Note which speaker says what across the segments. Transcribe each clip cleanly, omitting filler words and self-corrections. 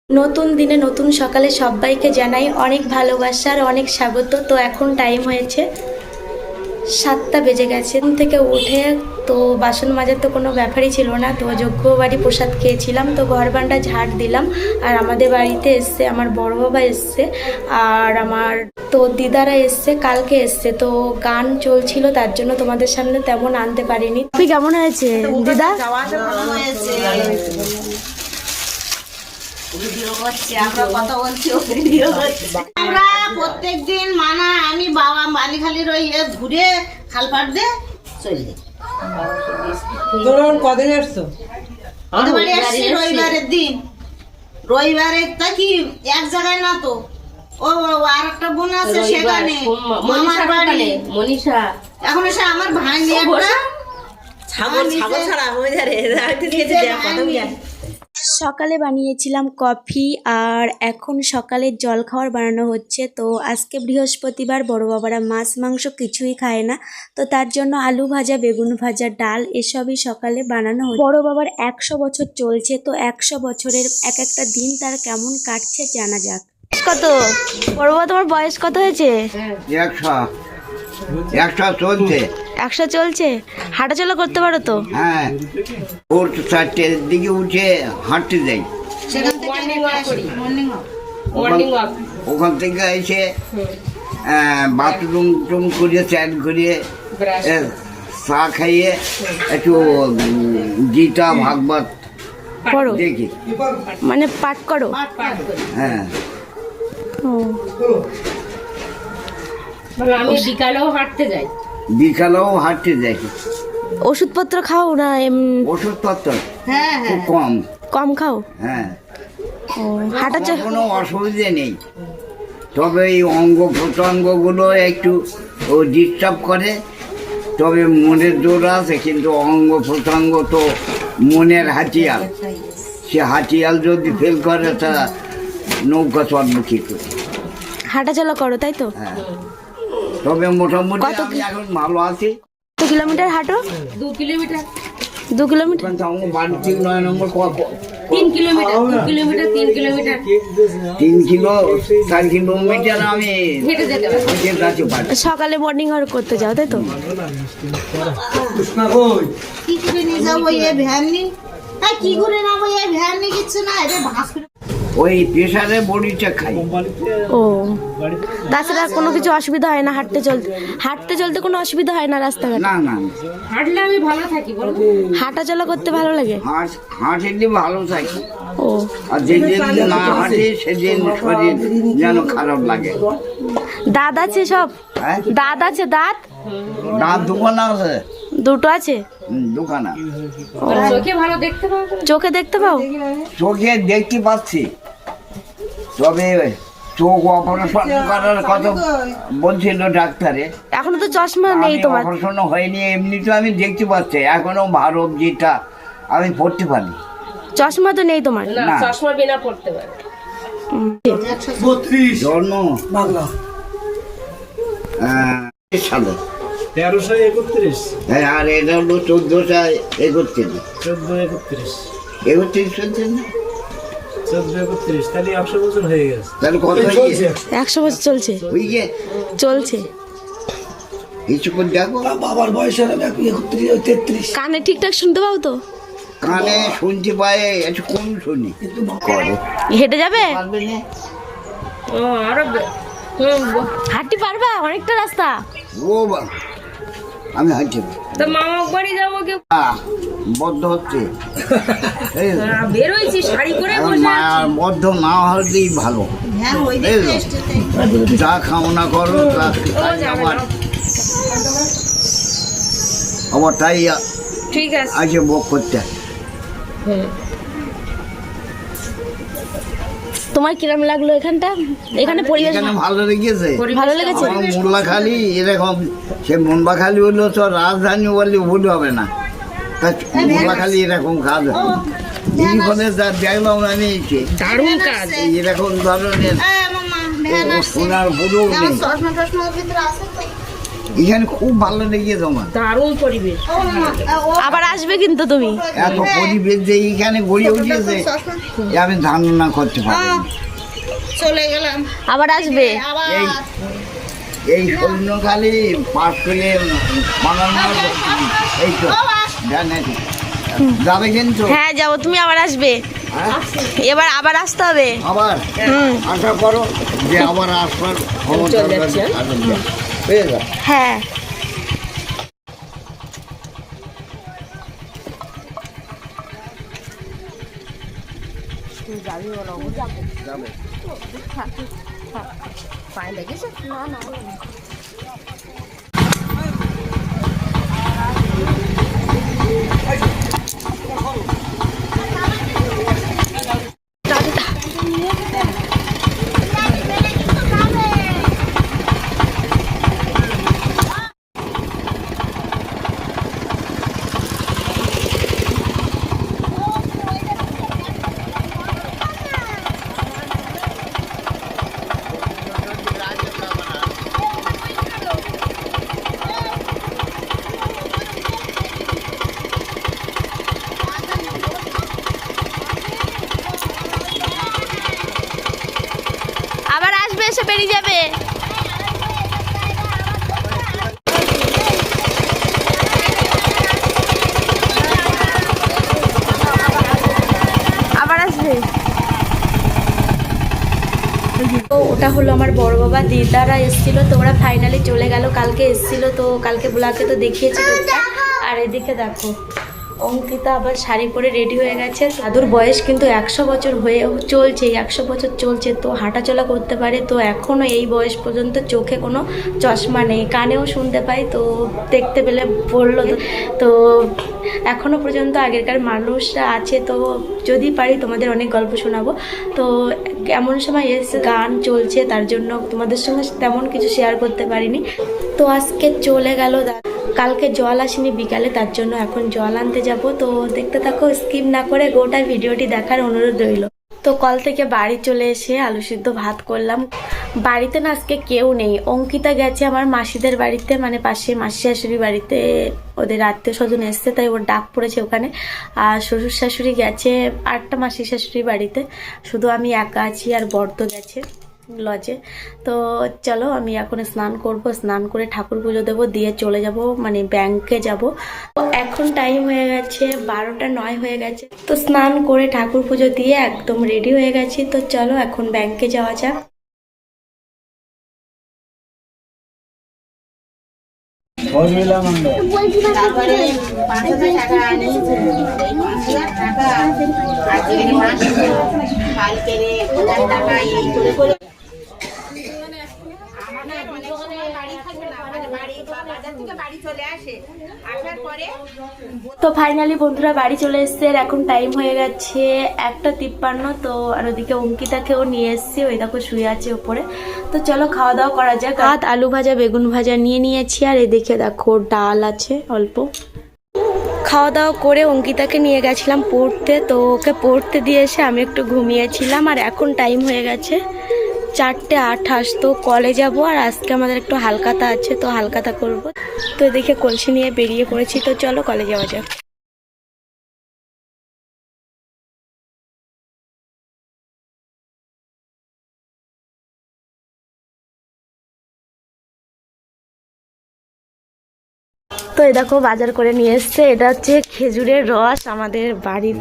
Speaker 1: নতুন দিনে নতুন সকালে সবাইকে জানাই অনেক ভালোবাসা আর অনেক স্বাগত। তো এখন টাইম হয়েছে 7টা বেজে গেছে। ঘুম থেকে উঠে তো বাসন মাজার তো কোনো ব্যাপারই ছিল না, তো যজ্ঞ বাড়ি প্রসাদ খেয়েছিলাম, তো ঘর বারান্দা ঝাড় দিলাম। আর আমাদের বাড়িতে এসছে আমার বড় বাবা এসছে, আর আমার তো দিদারা এসছে, কালকে এসছে। তো গান চলছিল, তার জন্য তোমাদের সামনে তেমন আনতে পারিনি। তুই কেমন হয়েছে দিদা?
Speaker 2: আমরা প্রত্যেকদিন মানা আমি বাবা বালিখালির ওই ঘুরে খালপাট দিয়ে চলে যাই।
Speaker 3: কদিন আসছো?
Speaker 2: রবিবারের দিন, রবিবারে তা কি এক জায়গায় না তো, ও আর একটা বোন আছে সেখানে মামার বাড়ি
Speaker 3: মনীষা
Speaker 2: এখন এসে আমার ভাই নিয়ে
Speaker 3: ছাগল ছাড়া হয়ে যায়।
Speaker 1: সকালে বানিয়েছিলাম কফি, আর এখন সকালে জল খাবার বানানো হচ্ছে। তো আজকে বৃহস্পতিবার, বড় বাবারা মাছ মাংস কিছুই খায় না, তো তার জন্য আলু ভাজা, বেগুন ভাজা, ডাল এসবই সকালে বানানো হচ্ছে। বড় বাবার 100 বছর চলছে, তো 100 বছরের এক একটা দিন তার কেমন কাটছে জানা যাক। কত বড় বাবা, তোমার বয়স কত হয়েছে?
Speaker 4: 100 চলছে।
Speaker 1: 100 চলছে। হাঁটাচলা করতে পারো তো?
Speaker 4: হ্যাঁ, ভোর 4টের দিকে উঠে হাঁটতে যাই। ওখান থেকে এসে বাথরুম টুম করে চান করে চা খাইয়ে একটু গীতা ভাগবত
Speaker 1: পড়ো,
Speaker 4: দেখি,
Speaker 1: মানে পাঠ করো?
Speaker 4: হ্যাঁ।
Speaker 1: ও,
Speaker 3: আমি বিকালেও হাঁটতে যাই।
Speaker 4: বিকালেও হাঁটতে যাই।
Speaker 1: ওষুধপত্র খাও না?
Speaker 4: ওষুধপত্র
Speaker 2: হ্যাঁ
Speaker 4: খুব কম।
Speaker 1: কম খাও?
Speaker 4: হ্যাঁ,
Speaker 1: ও, হাঁটা
Speaker 4: কোনো অসুবিধে নেই, তবে এই অঙ্গ প্রত্যঙ্গগুলো একটু ডিস্টার্ব করে। তবে মনের জোর আছে, কিন্তু অঙ্গ প্রত্যঙ্গ তো মনের হাতিয়াল, সে হাতিয়াল যদি ফেল করে তা নৌকা চড়বে কি করে।
Speaker 1: হাঁটাচলা করো তাই তো?
Speaker 4: হ্যাঁ, তবে মোটামুটি
Speaker 1: কত
Speaker 4: আমি এখন ভালো আছি।
Speaker 1: কত কিলোমিটার হাঁটো?
Speaker 3: 2 কিলোমিটার।
Speaker 1: 2 কিলোমিটার?
Speaker 4: আমার বাড়ি থেকে 9 নম্বর
Speaker 3: 3 kilometre. 2 kilometre 3 kilometre
Speaker 4: 3 kilo 4 kilometre আমি
Speaker 3: হেঁটে যেতে পারি।
Speaker 4: হেঁটে যেতে পারি।
Speaker 1: সকালে মর্নিং ওয়াক করতে যাও তাই তো?
Speaker 2: কি করে নিয়ে যাবো এই ভ্যান নিয়ে? তাই কি করে নেবো এই ভ্যান নিয়ে কিচ্ছু না, এটা ভাস করে
Speaker 4: ওই প্রেশারে বড়িটা খাই।
Speaker 1: ও, তাছাড়া কোনো কিছু অসুবিধা হয় না? হাঁটতে চলতে কোনো অসুবিধা হয় না রাস্তাঘাটে?
Speaker 4: না না,
Speaker 3: হাঁটলে আমি ভালো থাকি বলো।
Speaker 1: হাঁটাচলা করতে ভালো লাগে?
Speaker 4: হাঁটলে ভালো থাকি,
Speaker 1: ও,
Speaker 4: আর যেদিন না হাঁটে সেদিন শরীর যেন খারাপ লাগে।
Speaker 1: দাঁত আছে সব?
Speaker 4: হ্যাঁ,
Speaker 1: দাঁত আছে? দাঁত
Speaker 4: দাঁত দোকান আছে।
Speaker 1: দুটো আছে?
Speaker 4: দোকান আছে।
Speaker 3: চোখে ভালো দেখতে পাও?
Speaker 1: চোখে দেখতে পাও?
Speaker 4: চোখে দেখতে পাচ্ছি, তবে চোখ অপারেশন করার কথা বলছিল ডাক্তারে।
Speaker 1: এখনো তো চশমা নেই তোমার?
Speaker 4: অপারেশন হয়নি, এমনি তো আমি দেখতে পাচ্ছি এখনো ভারত যেটা আমি পড়তে পারি।
Speaker 1: চশমা তো নেই তোমার?
Speaker 3: না,
Speaker 4: না।
Speaker 3: চশমা বিনা পড়তে পারে।
Speaker 4: জন্ম বাংলা সালে
Speaker 5: 1331।
Speaker 4: হ্যাঁ, আর এটা হলো 1431।
Speaker 5: 1431
Speaker 4: চলছে না?
Speaker 5: 1431, তাহলে 100 বছর হয়ে গেছে।
Speaker 4: তাহলে কত হয়েছে?
Speaker 1: 100 বছর চলছে?
Speaker 4: বুঝছে
Speaker 1: চলছে।
Speaker 4: কিছু করে দেখো।
Speaker 5: বাবার বয়স হলো 33।
Speaker 1: কানে ঠিকঠাক শুনতে পাও তো?
Speaker 4: কানে শুনতে পায়, একটু কম শুনি। করে
Speaker 1: হেঁটে যাবে?
Speaker 4: পারবে না?
Speaker 3: ও আরো
Speaker 1: হাঁটতে পারবা? অনেকটা রাস্তা।
Speaker 4: ও বা, আমি হাঁটছি
Speaker 3: তো মামা বাড়ি যাবো কেউ
Speaker 4: বদ্ধ হচ্ছে। এই তো।
Speaker 3: বের হয়েছি শাড়ি করে বসে
Speaker 4: মায়ার বদ্ধ না হলেই ভালো।
Speaker 2: ভ্যান ওই
Speaker 4: এই
Speaker 2: দিকে
Speaker 4: তো।
Speaker 2: এসছে।
Speaker 4: যা খাওনা করো তা খাই আবার তাই
Speaker 3: ঠিক আছে।
Speaker 4: আজকে ভোগ করতে হয়।
Speaker 1: তোমার কিরম লাগলো এখানটা? এখানে পরিবেশ
Speaker 4: এখানে ভালো লেগেছে।
Speaker 1: ভালো লেগেছে?
Speaker 4: আমার মোল্লাখালী এরকম, সে মোল্লাখালী হলো তো রাজধানী বললে ভুল হবে না, তা মোল্লাখালী এরকম কাজ হয়। এইখানে যা দেখলাম আমি
Speaker 3: দারুণ কাজ।
Speaker 4: এরকম ধরনের
Speaker 2: মামা ভ্যান আসছে।
Speaker 4: সোনার পুরো
Speaker 2: আমার চশমা টশমার ভিতরে আছে তো?
Speaker 4: এখানে খুব ভালো লেগেছে আমার।
Speaker 3: দারুণ পরিবেশ।
Speaker 1: আবার আসবে কিন্তু তুমি।
Speaker 4: এত পরিবেশ যে এইখানে গড়ে উঠেছে এ আমি ধারণা করতে পারি।
Speaker 2: চলে গেলাম
Speaker 1: আবার আসবে।
Speaker 2: আবার
Speaker 4: এই সৈন্যকালী পাশ করে বানানো এই তো জানেন যাবে কিন্তু।
Speaker 1: হ্যাঁ যাবো, তুমি আবার আসবে।
Speaker 4: হ্যাঁ?
Speaker 1: এবার আবার আসতে হবে।
Speaker 4: আবার আশা করো যে আবার আসবার ক্ষমতা পেয়ে যাবে।
Speaker 1: হ্যাঁ আবার আসবে, এসে বেরিয়ে যাবে। আবার আসবে। তো ওটা হলো আমার বড় বাবা, দিদারা এসেছিল, তো ওরা ফাইনালি চলে গেল। কালকে এসেছিল, তো কালকে ব্লগে তো দেখিয়েছি টুকটাক। আর এদিকে দেখো অঙ্কিতা আবার শাড়ি পরে রেডি হয়ে গেছে। দাদুর বয়স কিন্তু 100 বছর হয়ে চলছে, 100 বছর চলছে, তো হাঁটাচলা করতে পারে। তো এখনও এই বয়স পর্যন্ত চোখে কোনো চশমা নেই, কানেও শুনতে পাই, তো দেখতে পেলে বললো। তো এখনও পর্যন্ত আগেরকার মানুষরা আছে। তো যদি পারি তোমাদের অনেক গল্প শোনাবো। তো এমন সময় এসে গান চলছে, তার জন্য তোমাদের সঙ্গে তেমন কিছু শেয়ার করতে পারিনি। তো আজকে চলে গেল। কালকে জল আসেনি বিকালে, তার জন্য এখন জল আনতে যাব। তো দেখতে থাকো, স্কিপ না করে গোটা ভিডিওটি দেখার অনুরোধ রইল। তো কল থেকে বাড়ি চলে এসে আলু সিদ্ধ ভাত করলাম। বাড়িতে না আজকে কেউ নেই, অঙ্কিতা গেছে আমার মাসিদের বাড়িতে, মানে পাশে মাসি শাশুড়ি বাড়িতে, ওদের আত্মীয় স্বজন এসছে, তাই ওর ডাক পড়েছে ওখানে। আর শ্বশুর শাশুড়ি গেছে আরেকটা মাসি শাশুড়ি বাড়িতে, শুধু আমি একা আছি, আর বর্দ গেছে লজে। তো চলো আমি এখন স্নান করব, স্নান করে ঠাকুর পুজো দেবো, দিয়ে চলে যাব, মানে ব্যাংকে যাব। এখন টাইম হয়ে গেছে 12:09 হয়ে গেছে। তো স্নান করে ঠাকুর পুজো দিয়ে একদম রেডি হয়ে গেছি। তো চলো এখন ব্যাংকে যাওয়া যাক।
Speaker 2: তারপরে 5,000 টাকা নিয়েছিল। এই 5,000 টাকা আজকে মাসে কালকে 1,000 টাকা এই করে করে
Speaker 1: তো ফাইনালি বন্ধুরা বাড়ি চলে এসছে। আর এখন টাইম হয়ে গেছে 1:53। তো আর ওদিকে অঙ্কিতাকেও নিয়ে এসছি, ওই দেখো শুয়ে আছে ওপরে। তো চলো খাওয়া দাওয়া করা যাক। ভাত, আলু ভাজা, বেগুন ভাজা নিয়ে নিয়েছি, আর এদিকে দেখো ডাল আছে অল্প। খাওয়া দাওয়া করে অঙ্কিতাকে নিয়ে গেছিলাম পড়তে, তো ওকে পড়তে দিয়ে এসে আমি একটু ঘুমিয়েছিলাম। আর এখন টাইম হয়ে গেছে 4:28। তো কলে যাব, আর আজকে আমাদের একটু হালকাতা আছে, তো হালকাতা করব। তো এদিকে কলসি নিয়ে বেরিয়ে পড়েছি। তো চলো কলে যাওয়া যাক। তো এই দেখো বাজার করে নিয়ে এসছে, এটা হচ্ছে খেজুরের রস আমাদের বাড়ির।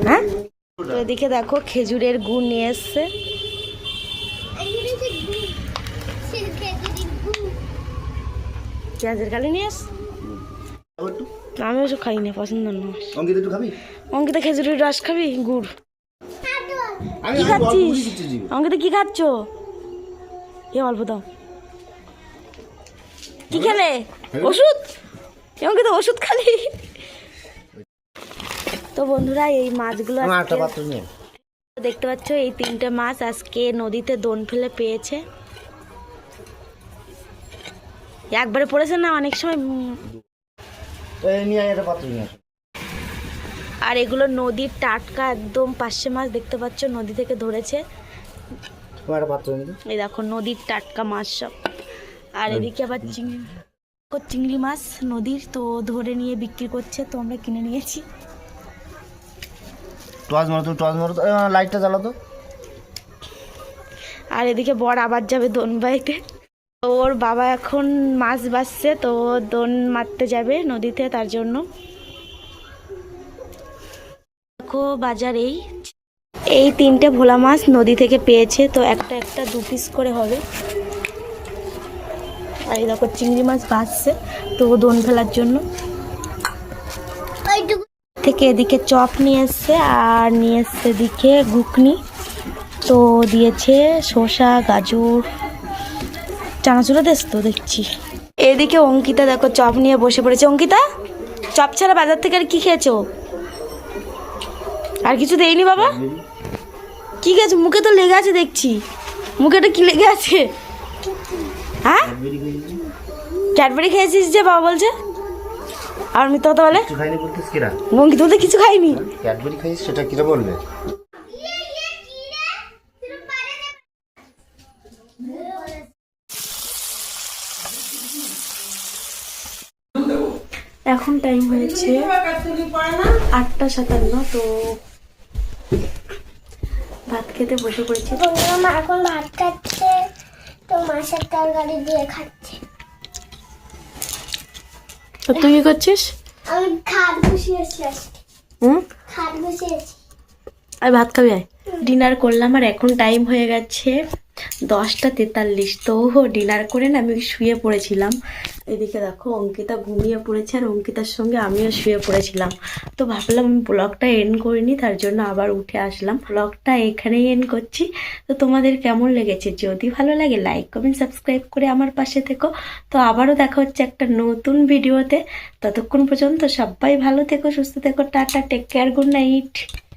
Speaker 1: হ্যাঁ, তো এদিকে দেখো খেজুরের গুড় নিয়ে এসছে। পেঁয়াজের গালি নিয়ে এস। আমি ওসব খাই না, পছন্দ না।
Speaker 5: অঙ্কিতা একটু খাবি?
Speaker 1: অঙ্কিতা খেজুরের রস খাবি? গুড় কি খাচ্ছিস? অঙ্কিতা কি খাচ্ছ? এ অল্প দাও। কি খেলে? ওষুধ? অঙ্কিতা ওষুধ খালি? তো বন্ধুরা এই মাছগুলো দেখতে পাচ্ছ, এই 3টে মাছ আজকে নদীতে দোন ফেলে পেয়েছে। একবারে পড়েছে না, অনেক সময়। আর এগুলো নদীর টাটকা একদম পার্শে মাছ, দেখতে পাচ্ছ নদী থেকে ধরেছে। এই দেখো নদীর টাটকা মাছ সব। আর এদিকে আবার চিংড়ি মাছ নদীর, তো ধরে নিয়ে বিক্রি করছে, তো আমরা কিনে নিয়েছি।
Speaker 6: টর্চ মারো তো লাইটটা জ্বালাতো।
Speaker 1: আর এদিকে বর আবার যাবে দোন বাইতে, ওর বাবা এখন মাছ বাছছে, তো দোন মারতে যাবে নদীতে, তার জন্য। দেখো বাজার এই 3টে ভোলা মাছ নদী থেকে পেয়েছে, তো একটা 2 পিস করে হবে। আর এই দেখো চিংড়ি মাছ বাছছে, তো দোন ফেলার জন্য। থেকে এদিকে চপ নিয়ে এসছে, আর নিয়ে এসছে এদিকে ঘুগনি, তো দিয়েছে শসা, গাজর, চানাচুর দেশ তো দেখছি। এদিকে অঙ্কিতা দেখো চপ নিয়ে বসে পড়েছে। অঙ্কিতা, চপ ছাড়া বাজার থেকে আর কি খেয়েছো? আর কিছু দেয়নি বাবা? কি খেয়েছো? মুখে তো লেগে আছে দেখছি, মুখেটা কি লেগে আছে? হ্যাঁ, ক্যাডবেরি খেয়েছিস যে বাবা বলছে। আর মিথ্যা কথা বলে,
Speaker 6: কিছু খাইনি বলতিস কিরা?
Speaker 1: অঙ্কিতা বলতে কিছু খাইনি।
Speaker 6: ক্যাডবেরি খাইস সেটা কিরা বলবে?
Speaker 1: এখন টাইম হয়েছে 8:57, তো ভাত খেতে বসে পড়েছি।
Speaker 7: মা এখন ভাত খাচ্ছে, তো মাছের তরকারি দিয়ে খাচ্ছে।
Speaker 1: তো তুই কি করছিস?
Speaker 7: আমি খাট বসিয়েছি আজকে, খাট বসিয়েছি।
Speaker 1: আর ভাত খাবি? আয়। ডিনার করলাম, আর এখন টাইম হয়ে গেছে 10:43, তো ডিনার করে না আমি শুয়ে পড়েছিলাম। এদিকে দেখো অঙ্কিতা ঘুমিয়ে পড়েছে, আর অঙ্কিতার সঙ্গে আমিও শুয়ে পড়েছিলাম। তো ভাবলাম আমি ব্লগটা এন্ড করিনি, তার জন্য আবার উঠে আসলাম। ব্লগটা এখানেই এন্ড করছি। তো তোমাদের কেমন লেগেছে? যদি ভালো লাগে লাইক কমেন্ট সাবস্ক্রাইব করে আমার পাশে থেকো। তো আবারও দেখা হচ্ছে একটা নতুন ভিডিওতে। ততক্ষণ পর্যন্ত সবাই ভালো থেকো, সুস্থ থেকো, tata, take care, good night.